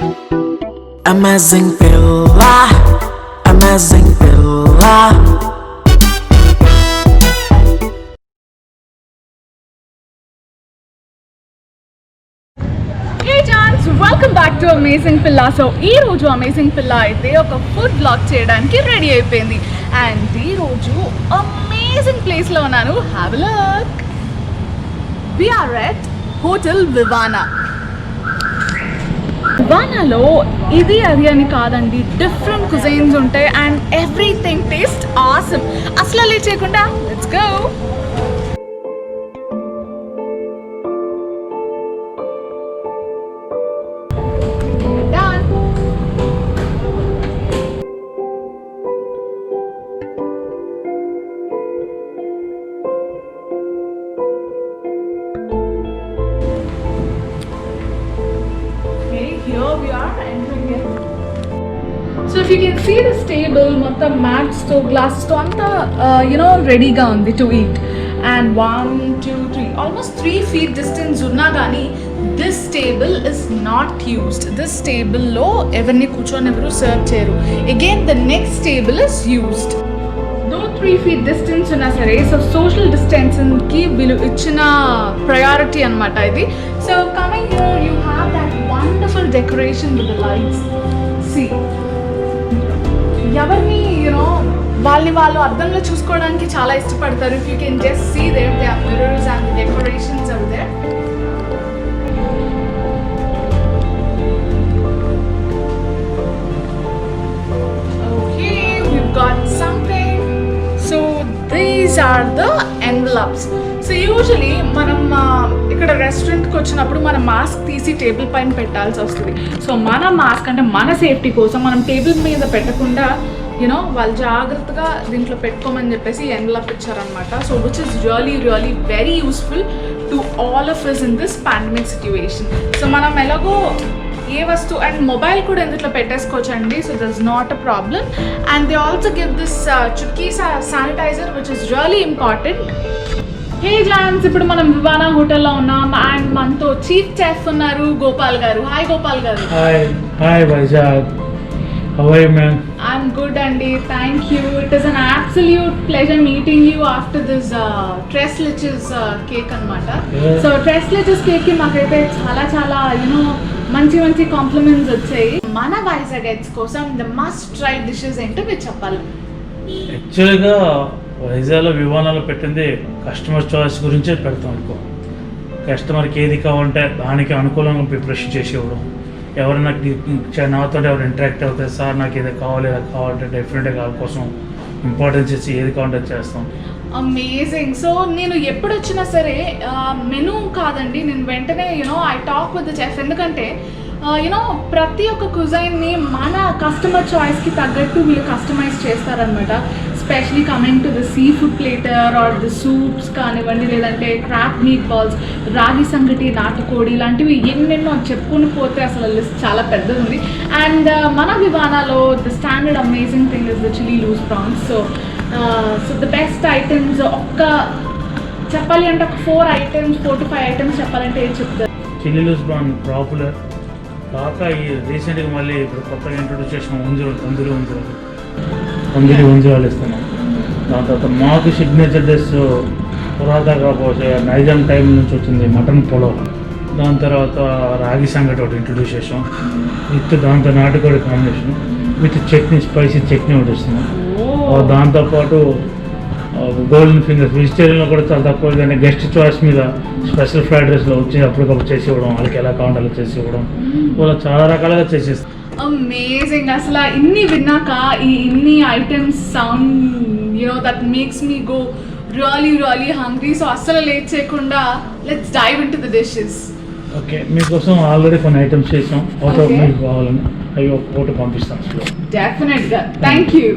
Amazing Villa, Amazing Villa. Hey Jans, welcome back to Amazing Villa. So ee roju Amazing Villa aithe oka food vlog cheyadaniki ready ayipindi and ee roju amazing place lo unnanu. Have a look. We are at Hotel Vivana. వివానాలో ఇది అది అని కాదండి, different కుజైన్స్ ఉంటాయి and everything taste awesome. అసలు late చేయకుండా let's go. Here we are entering it. So if you can see this table, మొత్తం mats తో glasses తో అంతా రెడీగా ఉంది to eat. And 1, 2, 3 almost 3 feet distance ఉన్నా కానీ this table is not used. This table లో ఎవరిని కూర్చొని ఎవరు సర్వ్ చేయరు. Again the next table is used. Though 3 feet distance ఉన్నా సరే, సో సోషల్ డిస్టెన్సింగ్కి వీళ్ళు ఇచ్చిన ప్రయారిటీ అనమాట ఇది. So coming here you have that wonderful decoration with the lights. See ఎవరిని వాళ్ళు అద్దంలో చూసుకోవడానికి చాలా ఇష్టపడతారు. If you can just see there they are mirrors and decorations are there. Okay, we've got something. So these are the envelopes. So usually మనం ఇక్కడ రెస్టారెంట్కి వచ్చినప్పుడు మన మాస్క్ తీసి టేబుల్ పైన పెట్టాల్సి వస్తుంది. సో మన మాస్క్ అంటే మన సేఫ్టీ కోసం మనం టేబుల్ మీద పెట్టకుండా వాళ్ళు జాగ్రత్తగా దీంట్లో పెట్టుకోమని చెప్పేసి ఎన్వలప్ ఇచ్చారనమాట. So which is really really very useful to all of us in this pandemic situation. So మనం ఎలాగో ఏ వస్తువు అండ్ మొబైల్ కూడా ఇందులో పెట్టేసుకోవచ్చు అండి. So that's not a problem. And they also give this చుక్కీ sanitiser which is really important. Hey జాన్స్, ఇప్పుడు మనం వివానా హోటల్లో ఉన్నాం అండ్ మనతో చీఫ్ చెఫ్ ఉన్నారు గోపాల్ గారు. హాయ్ గోపాల్ గారు. Hi Vizag. How are you, ma'am? I'm good అండి, thank you. It is an absolute pleasure meeting you after this tres leches cake అనమాట. సో ట్రెస్ లిచెస్ కేక్కి మాకైతే చాలా చాలా మంచి మంచి కాంప్లిమెంట్స్ వచ్చాయి. మన వైజాగైట్స్ కోసం ద మస్ట్ ట్రై డిషెస్ ఏంటో మీరు చెప్పాలి. యాక్చువల్గా వైజాగ్లో విమానాలు పెట్టింది కస్టమర్ చాయిస్ గురించే పెడతాం. ఎక్కువ కస్టమర్కి ఏది కావాలంటే దానికి అనుకూలంగా ప్రిపరేషన్ చేసి ఇవ్వడం. ఎవరైనా నాతో ఎవరు ఇంటరాక్ట్ అవుతాయి, సార్ నాకు ఏదో కావాలి ఏదో కావాలంటే డెఫినెట్గా వాళ్ళ కోసం ఇంపార్టెన్స్ ఇచ్చి ఏది కావాలంటే చేస్తాం. అమేజింగ్. సో నేను ఎప్పుడు వచ్చినా సరే మెనూ కాదండి, నేను వెంటనే I talk with the chef. ఎందుకంటే ప్రతి ఒక్క కుజైన్ని మన కస్టమర్ చాయిస్కి తగ్గట్టు వీళ్ళు కస్టమైజ్ చేస్తారనమాట. Specially coming to the seafood platter or the soups కానివ్వండి, లేదంటే క్రాప్ మీట్ బాల్స్, రాగి సంగటి, నాటుకోడి ఇలాంటివి ఎన్నెన్నో చెప్పుకుని పోతే అసలు లిస్ట్ చాలా పెద్దది ఉంది. అండ్ మన వివానాలో the standard amazing thing is the chilli loose prawns. So the best items చెప్పాలి అంటే ఒక 4 to 5 ఐటమ్స్ చెప్పాలంటే ఏం చెప్తారు? చిల్లీ లూజ్ ప్రాన్ పాపులర్ కాక ఈ రీసెంట్గా మళ్ళీ ఇప్పుడు కొత్తగా ఇంట్రొడ్యూస్ చేసిన తందూరి ఉంజరాలు ఇస్తున్నాం. దాని తర్వాత మాకు సిగ్నేచర్ డిష్ పురాతన కాకపోతే నైజాం టైం నుంచి వచ్చింది మటన్ పొలవ్. దాని తర్వాత రాగి సంగటి ఒకటి ఇంట్రొడ్యూస్ చేసాం విత్ దాంతో నాటుకోడి combination with chutney, spicy chutney ఒకటి ఇస్తున్నాం. దాంతోపాటు గోల్డెన్ ఫింగర్స్ వెజిటేరియన్లో కూడా చాలా తక్కువ, కానీ గెస్ట్ చాయిస్ మీద స్పెషల్ ఫ్రైడ్ రైస్లో వచ్చి అప్పటికప్పుడు చేసి ఇవ్వడం, వాళ్ళకి ఎలా కావాలంటే అలా చేసి ఇవ్వడం, వాళ్ళు చాలా రకాలుగా చేసేస్తాం. అమేజింగ్. అసలు ఇన్ని విన్నాక ఈ ఇన్ని items sound that makes me go really really hungry. So అస్సలు లేట్ చేయకుండా let's dive into the dishes. Okay, మీకోసం ఆల్రెడీ కొన్ని ఐటమ్స్ చేసాం. ఫోటో మీకు కావాలని అవి ఒక ఫోటో పంపిస్తాను. డెఫినెట్గా. Thank you.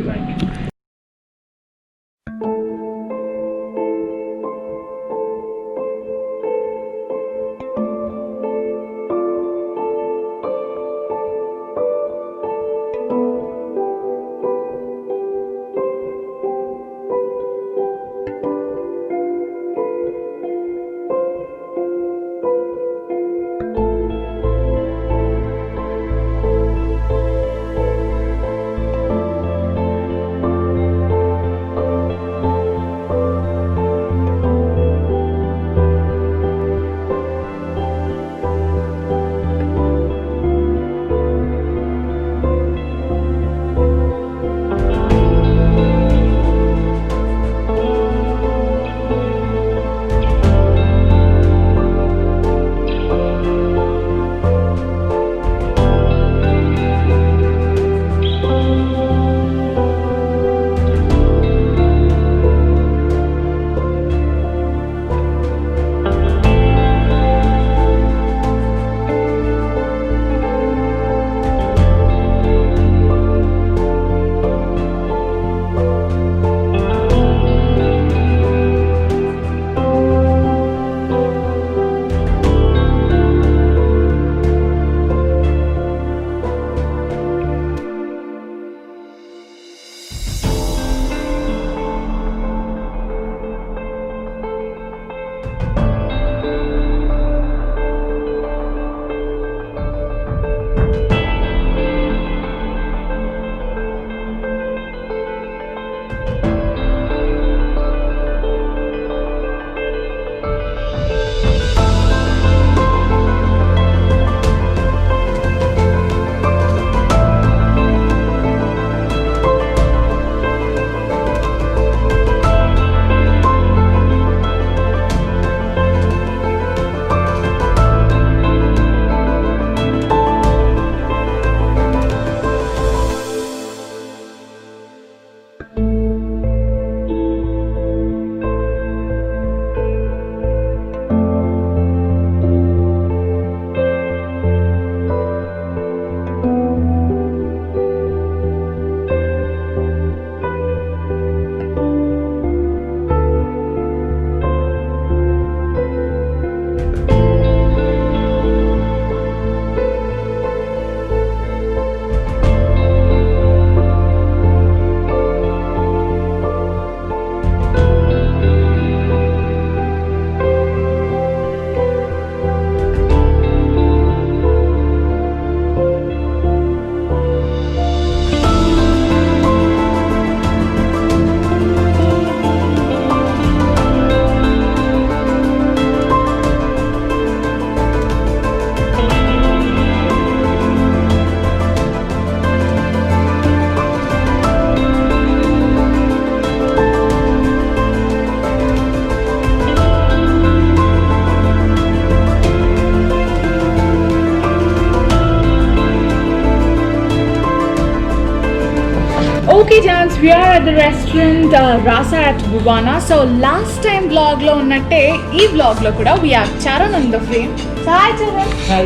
Okay, Jans, we are at the restaurant Rasa at Bhuvana. So last time vlog lo unnate, ee vlog lo kuda we have Charan on the frame. So hi Charan. Hi.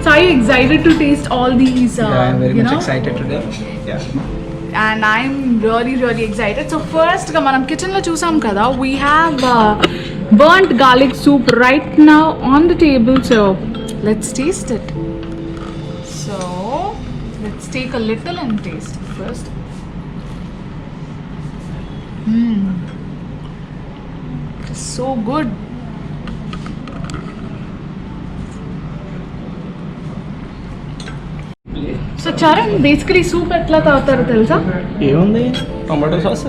So are you excited to taste all these? Yeah, I'm very much excited today. Yeah. And I'm really excited. So first ga manam kitchen lo chusam kada, we have burnt garlic soup right now on the table. So let's taste it. So let's take a little and taste it first. It's so good. So Charan basically soup ఎట్లా తాగుతారో తెలుసా? ఏముంది, tomato sauce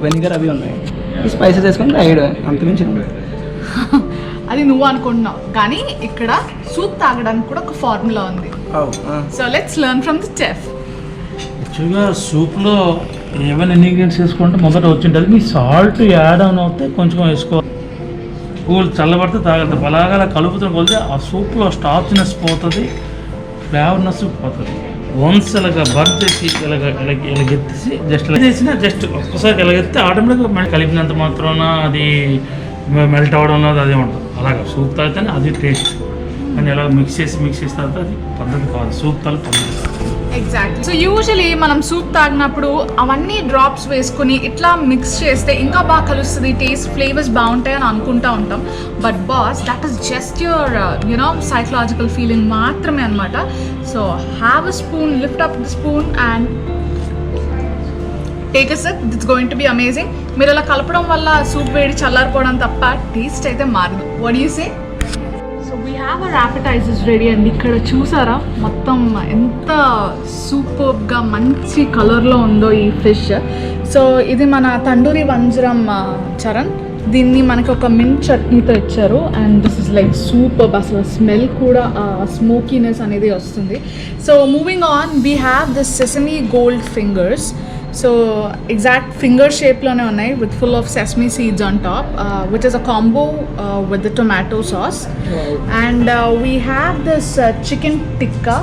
vinegar అవి ఉన్నాయి, ఈ spices వేసుకొని తాగడం, అంతమించి అది నువ్వు అనుకుంటున్నావు, కానీ ఇక్కడ సూప్ తాగడానికి కూడా ఒక ఫార్ములా ఉంది. So let's learn from the chef. యాక్చువల్గా సూప్లో ఏమైనా ఇంగ్రీడియంట్స్ వేసుకుంటే మొదట వచ్చింటుంది. మీ సాల్ట్ యాడ్ ఆన్ అవుతే కొంచెం వేసుకోవాలి. కూల్ చల్లబడితే తాగలుగుతాం. అలాగా కలుపుతూ కొలితే ఆ సూప్లో స్టార్చ్నెస్ పోతుంది, ఫ్లేవర్నెస్ పోతుంది. వన్స్ ఇలాగ బర్న్ చేసి ఇలాగెత్తేసి జస్ట్ ఇలా చేసినా జస్ట్ ఒక్కసారి ఇలాగెత్తే ఆటోమేటిక్గా మళ్ళీ కలిపినంత మాత్రాన అది మెల్ట్ అవ్వడం అది ఉంటుంది. అలాగా సూప్ తాగితేనే అది టేస్ట్. కానీ ఇలా మిక్స్ చేసి తాగితే అది పద్ధతి కాదు, సూప్ తాగి పద్ధతి కాదు. ఎగ్జాక్ట్లీ. సో యూజువలీ మనం సూప్ తాగినప్పుడు అవన్నీ డ్రాప్స్ వేసుకుని ఇట్లా మిక్స్ చేస్తే ఇంకా బాగా కలుస్తుంది, టేస్ట్ ఫ్లేవర్స్ బాగుంటాయి అని అనుకుంటా ఉంటాం. But boss, that is just your psychological feeling మాత్రమే అనమాట. So have a spoon, lift up the spoon and take a SIP. It's going to be amazing. మీరు ఇలా కలపడం వల్ల సూప్ వేడి చల్లారిపోవడం తప్ప టేస్ట్ అయితే మారదు. What do you say? So we have our appetizers ready అండి. ఇక్కడ చూసారా మొత్తం ఎంత సూపర్గా మంచి కలర్లో ఉందో ఈ ఫిష్. సో ఇది మన తండూరి వంజరం చరణ్. దీన్ని మనకి ఒక మింట్ చట్నీతో ఇచ్చారు and this is like super. అసలు స్మెల్ కూడా స్మోకీనెస్ అనేది వస్తుంది. So moving on, we have this sesame gold fingers. So exact finger షేప్లోనే ఉన్నాయి with full of sesame seeds on top, which is a combo with the tomato sauce. And we have this chicken tikka,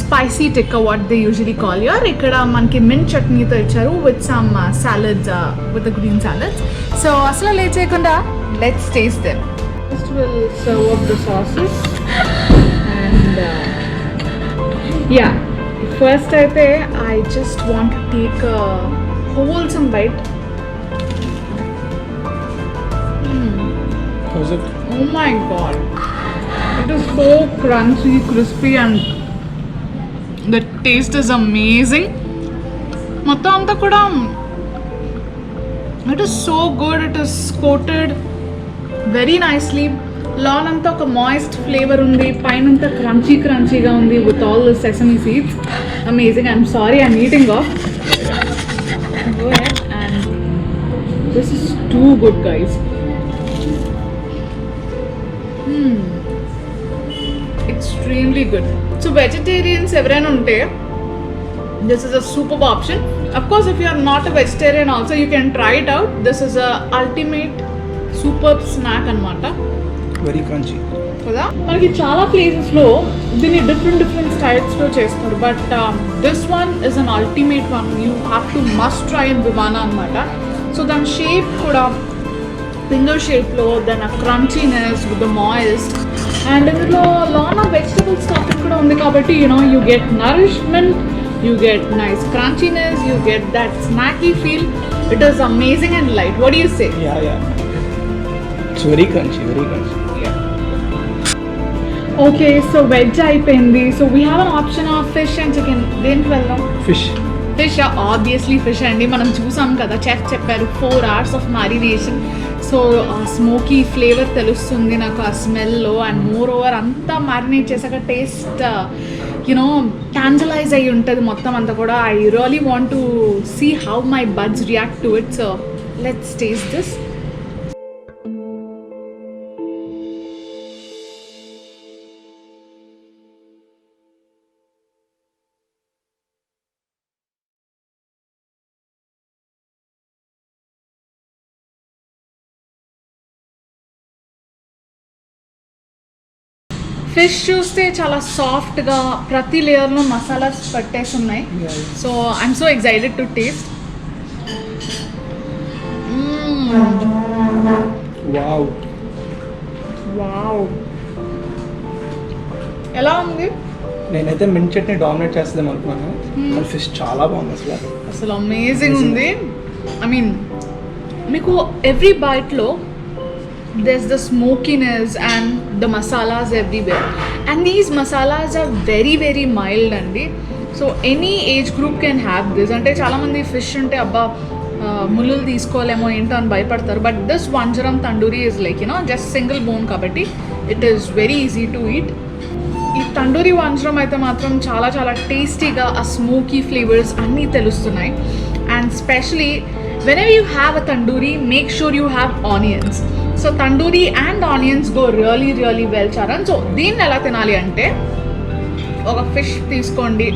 spicy tikka what they usually call యూర్. ఇక్కడ మనకి mint చట్నీతో ఇచ్చారు with some salads, with the green salads. So అసలు late చేయకుండా let's taste them. First will serve up the sauces and yeah, first అయితే I just want to take a wholesome bite. How's it? Oh my god, it is so crunchy, crispy and the taste is amazing. మొత్తం అంతా కూడా it is so good. It is coated very nicely. లోనంతా ఒక moist flavour ఉంది, పైనంతా క్రంచీగా ఉంది with all the sesame seeds. Amazing. I'm sorry, I'm eating of. Go ahead and this is too good, guys. Extremely good. So vegetarians ఎవరైనా ఉంటే this is a superb option. Of course, if you are not a vegetarian also, you can try it out. This is a ultimate superb snack అన్నమాట. Very crunchy కదా. మనకి చాలా ప్లేసెస్లో దీన్ని different స్టైల్స్లో చేస్తారు, but this one is an ultimate one. You have to must try in Vivana అనమాట. So దాని షేప్ కూడా ఫింగర్ షేప్లో, దాని crunchiness with the moist and ఇందులో లాన్ ఆఫ్ వెజిటబుల్ స్టఫింగ్ కూడా ఉంది కాబట్టి you get nourishment, you get nice crunchiness, you get that snacky feel. It is amazing and light. What do you say? Yeah. It's very crunchy. Okay, so veg అయిపోయింది. So we have an option of fish and chicken. దేనికి వెళ్దాం? Fish. Obviously fish అండి. మనం చూసాం కదా, chef చెప్పారు 4 hours of marination. So smoky flavour తెలుస్తుంది నాకు ఆ స్మెల్లో. అండ్ మోర్ ఓవర్ అంతా మ్యారినేట్ చేశాక టేస్ట్ టాంజలైజ్ అయ్యి ఉంటుంది మొత్తం అంతా కూడా. I really want to see how my buds react to it. So let's taste this. Fish చూస్తే చాలా సాఫ్ట్గా ప్రతి లేయర్లో మసాలాస్ పట్టేసి ఉన్నాయి. So I'm so excited to taste. Wow wow, ఎలా ఉంది? నేనైతే మింట్ చట్నీ డామినేట్ చేస్తుందేమో అనుకున్నాను. కానీ ఫిష్ చాలా బాగుంది అసలు. అసలు అమేజింగ్ ఉంది. ఐ మీన్ మీకు every బైట్లో there's the smokiness and the masalas everywhere, and these masalas are very very mild andi. So any age group can have this. అంటే చాలా మంది ఫిష్ అంటే అబ్బా ముళ్ళు తీసుకోలేమో ఏంటో అని భయపడతారు. But this vanjaram tandoori is like just single bone కాబట్టి it is very easy to eat. ఈ తండూరి వంజరం అయితే మాత్రం చాలా చాలా టేస్టీగా ఆ స్మోకీ ఫ్లేవర్స్ అన్నీ తెలుస్తున్నాయి. And specially whenever you have a tandoori, make sure you have onions. So tandoori and onions go really really well, Charan. So దీన్ని ఎలా తినాలి అంటే ఒక ఫిష్ తీసుకోండి,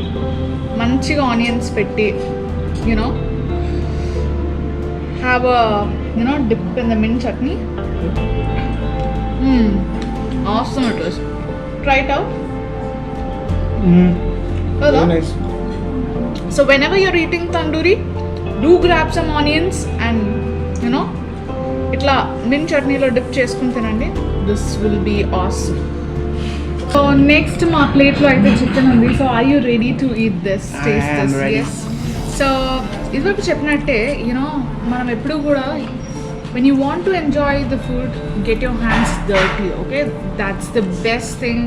మంచిగా ఆనియన్స్ పెట్టి have a dip in the mint chutney. Awesome it is. Try it out. Very nice. So whenever you're eating tandoori, do grab some onions and itla mint chutney lo dip cheskuni tinandi. This will be awesome. So next ma plate lo aithe chicken undi. So are you ready to eat this? Taste this. Ready. Yes. So idu cheppinatte manam eppudu kuda when you want to enjoy the food, get your hands dirty. Okay, that's the best thing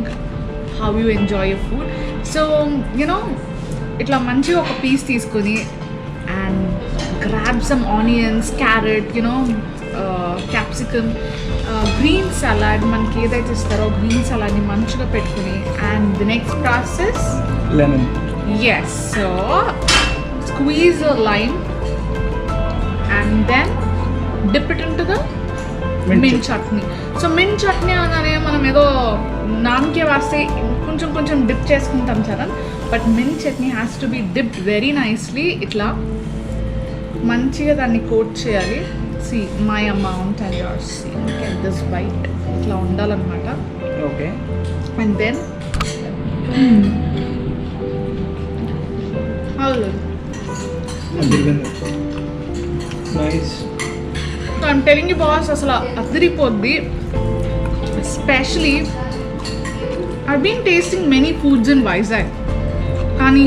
how you enjoy your food. So itla manchiga oka piece teeskoni and grab some onions, carrot, capsicum, green salad, manki edaithe istaro green salad ni manchiga pettukoni. And the next process, lemon. yes, so squeeze a lime and then dip it into the mint chutney. So mint chutney anane manam edo naamke vaste కొంచెం dip చేసుకుంటాం కదా, but mint chutney has to be dipped very nicely. ఇట్లా మంచిగా దాన్ని coat చేయాలి. See my amount and yours. See, get this bite. ఇట్లా ఉండాలన్నమాట. Okay. And then nice. So I'm telling you boss, అసలు అదిరిపోద్ది. Especially I've been tasting many foods in Vizag, కానీ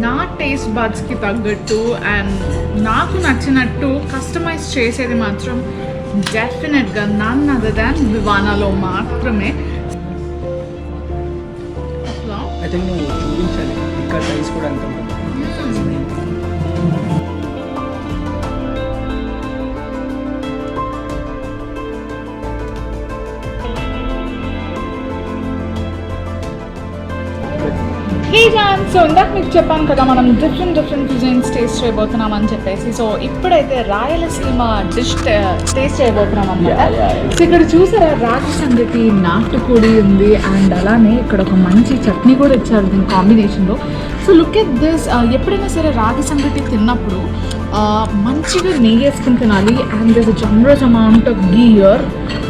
నా taste బడ్స్కి తగ్గట్టు అండ్ నాకు నచ్చినట్టు కస్టమైజ్ చేసేది మాత్రం డెఫినెట్గా నన్ అదర్ దాన్ వివానాలో మాత్రమే. అట్లా ఐ థింక్ నువ్వు చూపించాలి ఇంకా సైజ్ కూడా ఎంత ఉంటుంది. హే జాన్, సో ఇందాక మీకు చెప్పాను కదా మనం డిఫరెంట్ క్యూజిన్స్ టేస్ట్ చేయబోతున్నాం అని చెప్పేసి. సో ఇప్పుడైతే రాయలసీమ డిష్ టేస్ట్ చేయబోతున్నాం అన్నమాట. సో ఇక్కడ చూసారా రాగి సంగటి, నాటుకోడి ఉంది అండ్ అలానే ఇక్కడ ఒక మంచి చట్నీ కూడా ఇచ్చారు దీని కాంబినేషన్లో. So look at this. ఎప్పుడైనా సరే రాగి సంగటి తిన్నప్పుడు మంచిగా నెయ్యి వేసుకుని తినాలి. And this generous amount of ghee here.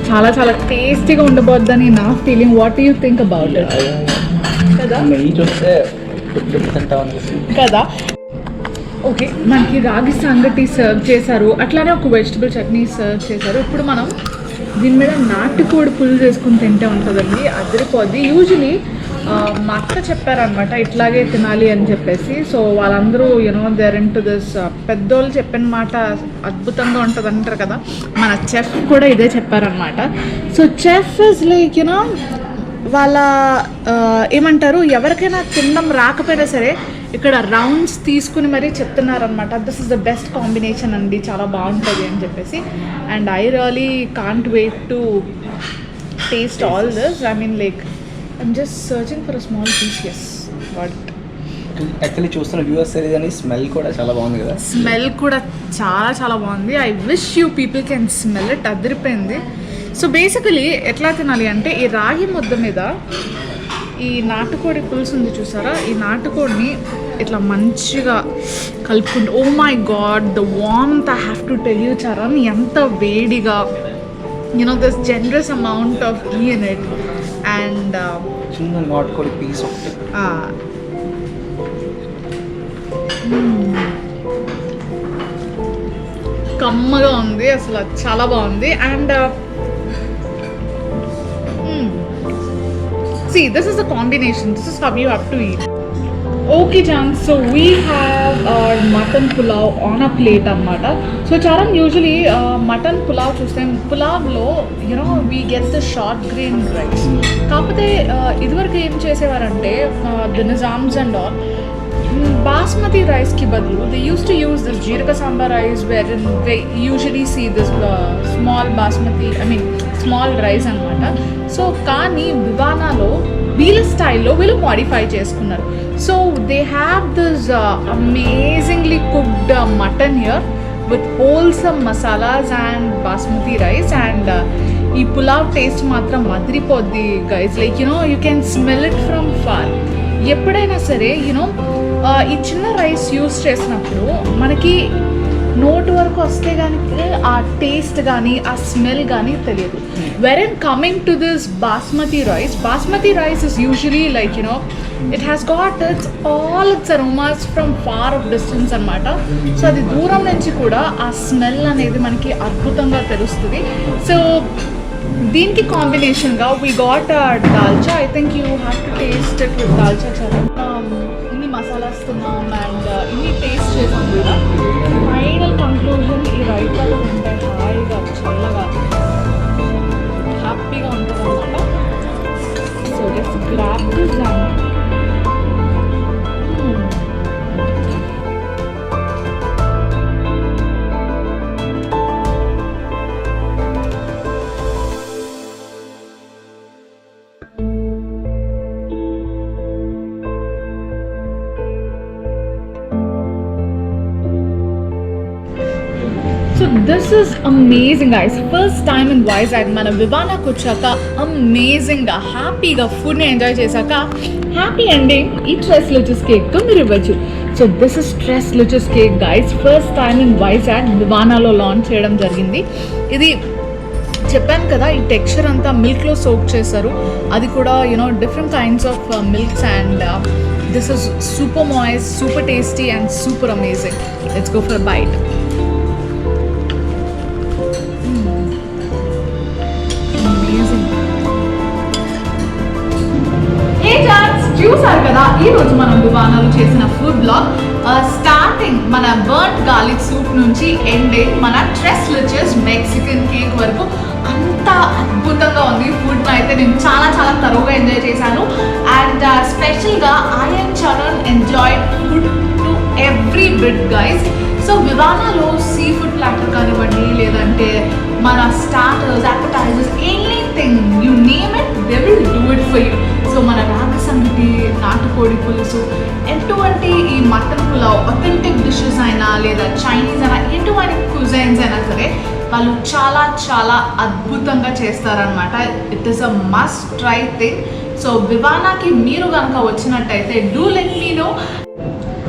చాలా చాలా టేస్టీగా ఉండబోద్దని నా feeling. What do you think about it? కదా నెయ్యి చూస్తే కదా. ఓకే, మనకి రాగి సంగటి సర్వ్ చేశారు, అట్లానే ఒక వెజిటబుల్ చట్నీ సర్వ్ చేశారు. ఇప్పుడు మనం దీని మీద నాటుకోడి పులుసు చేసుకుని తింటే ఉంటుందండి, అదిరిపోద్ది. యూజువలీ మా అక్క చెప్పారనమాట ఇట్లాగే తినాలి అని చెప్పేసి. సో వాళ్ళందరూ దేర్ ఇన్ టు దిస్. పెద్దోళ్ళు చెప్పిన మాట అద్భుతంగా ఉంటుంది అంటారు కదా, మన చెఫ్ కూడా ఇదే చెప్పారనమాట. సో చెఫ్ ఇస్ లైక్ వాళ్ళ ఏమంటారు, ఎవరికైనా తినడం రాకపోయినా సరే ఇక్కడ రౌండ్స్ తీసుకుని మరీ చెప్తున్నారనమాట. This is the best combination అండి, చాలా బాగుంటుంది అని చెప్పేసి. And I really can't wait to taste all this. I mean like I'm just searching for a small piece. Yes, but actually చూస్తున్న వ్యూవర్స్ అని స్మెల్ కూడా చాలా బాగుంది కదా. స్మెల్ కూడా చాలా చాలా బాగుంది. I wish you people can smell it. అదిరిపోయింది. సో బేసికలీ ఎట్లా తినాలి అంటే ఈ రాగి ముద్ద మీద ఈ నాటుకోడి పులుసు ఉంది చూసారా, ఈ నాటుకోడిని ఇట్లా మంచిగా కలుపుకుంటూ, oh my god the warmth I have to tell you Charan, ఎంత వేడిగా this generous amount of ghee in it. And చిన్న నాటుకోడి పీస్ ఒకటి. కమ్మగా ఉంది అసలు, చాలా బాగుంది. And see, this is a combination, this is how you have to eat. Okay Jan, so we have our mutton pulao on a plate అన్నమాట. So Charan, usually mutton pulao చూస్తే పులావ్లో we get the short grain rice. కాకపోతే ఇదివరకు ఏం చేసేవారంటే the Nizams and all, basmati rice ki badlu they used to use this jeerika sambar rice, wherein they usually see this small basmati, small rice anamata. So కానీ వివానాలో వీళ్ళ స్టైల్లో వీళ్ళు modify చేసుకున్నారు. So they have this amazingly cooked mutton here with wholesome masalas and basmati rice. And ఈ pulao taste మాత్రం అదిరిపోద్ది guys. Like you can smell it from far. ఎప్పుడైనా సరే ఈ చిన్న రైస్ యూస్ చేసినప్పుడు మనకి నోట్ వరకు వస్తే కానీ ఆ టేస్ట్ కానీ ఆ స్మెల్ కానీ తెలియదు. When coming to this basmati rice is usually like it has got its aromas from far off distance అనమాట. సో అది దూరం నుంచి కూడా ఆ స్మెల్ అనేది మనకి అద్భుతంగా తెలుస్తుంది. సో దీనికి కాంబినేషన్గా we got dalcha. I think you have to taste it with dalcha. చాలా ఇన్ని మసాలాస్ తిన్నాం అండ్ ఇన్ని టేస్ట్ చేసాం కదా. ఫైనల్ కంక్లూజన్ ఈ రైతాలో ఉంటే హాయిగా చల్లగా హ్యాపీగా ఉంటుంది అనమాట. So just grab this and so this is amazing guys. First time in Vizag మన వివానాకు వచ్చాక అమేజింగ్గా హ్యాపీగా ఫుడ్ని ఎంజాయ్ చేశాక హ్యాపీ ఎండింగ్ ఈ స్ట్రెస్ లిచెస్ కేక్తో మీరు ఇవ్వచ్చు. So this is tres leches cake guys. First time in Vizag వివానాలో లాంచ్ చేయడం జరిగింది. ఇది చెప్పాను కదా, ఈ టెక్స్చర్ అంతా మిల్క్లో సోక్ చేశారు. అది కూడా different kinds of milks. And this is super moist, super tasty and super amazing. Let's go for bite. చూసారు కదా, ఈరోజు మనం వివానాలు చేసిన ఫుడ్ బ్లాగ్. స్టార్టింగ్ మన బర్న్ట్ గార్లిక్ సూప్ నుంచి ఎండింగ్ మన స్ట్రెస్ లిచెస్ మెక్సికన్ కేక్ వరకు అంతా అద్భుతంగా ఉంది. ఫుడ్ అయితే నేను చాలా చాలా తరువుగా ఎంజాయ్ చేశాను. అండ్ స్పెషల్గా I and Charan enjoyed food to every bit guys. So వివానాలో సీ ఫుడ్ ప్లాటర్ కానివ్వండి, లేదంటే మన starters, appetizers, anything you name it, they will do it for you. So మన రాగి సంగటి, నాటుకోడి పులుసు, ఎటువంటి ఈ మటన్ పులావ్, అథెంటిక్ డిషెస్ అయినా లేదా చైనీస్ అయినా, ఎటువంటి కుజైన్స్ అయినా సరే వాళ్ళు చాలా చాలా అద్భుతంగా చేస్తారనమాట. It is a must try thing. So వివానాకి మీరు కనుక వచ్చినట్టయితే do let me know.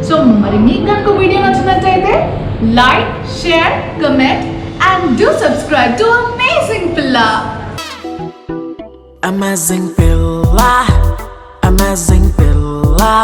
So మరి మీకు కనుక వీడియో నచ్చినట్టయితే like, share, comment and do subscribe to Amazing Pilla. Amazing Pilla, Amazing Pilla.